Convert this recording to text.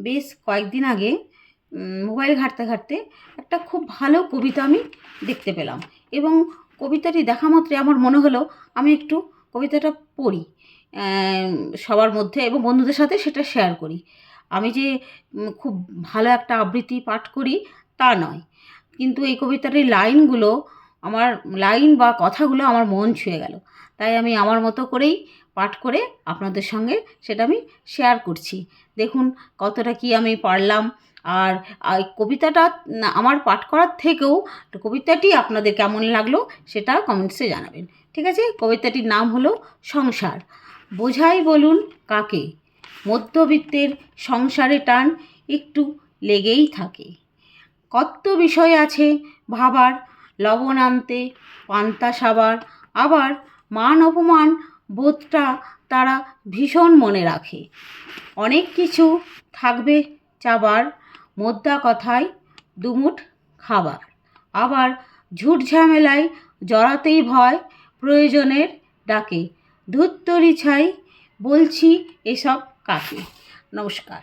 বেশ কয়েকদিন আগে মোবাইল ঘাঁটতে ঘাঁটতে একটা খুব ভালো কবিতা আমি দেখতে পেলাম এবং কবিতাটি দেখা মাত্রই আমার মনে হলো আমি একটু কবিতাটা পড়ি সবার মধ্যে এবং বন্ধুদের সাথে সেটা শেয়ার করি। আমি যে খুব ভালো একটা আবৃত্তি পাঠ করি তা নয়, কিন্তু এই কবিতাটির লাইনগুলো লাইন বা কথাগুলো আমার মন ছুঁয়ে গেল। তাই আমি আমার মতো করেই পাঠ করে আপনাদের সঙ্গে সেটা আমি শেয়ার করছি। দেখুন কতটা কি আমি পারলাম। আর কবিতাটা আমার পাঠ করার থেকেও কবিতাটি আপনাদের কেমন লাগলো সেটা কমেন্টসে জানাবেন। ঠিক আছে? কবিতাটির নাম হলো সংসার। বোঝাই বলুন কাকে, মধ্যবিত্তের সংসারে টান একটু লেগেই থাকে। কত বিষয় আছে ভাবার, লবণ আনতে পান্তা সাবার, আবার মান অপমান বোধটা তারা ভীষণ মনে রাখে। অনেক কিছু থাকবে চাবার, মোদ্দা কথায় দুমুঠ খাবার, আবার ঝুট ঝামেলায় জড়াতেই ভয়, প্রয়োজনের ডাকে ধুত্তরি ছাই, বলছি এসব কাকে। নমস্কার।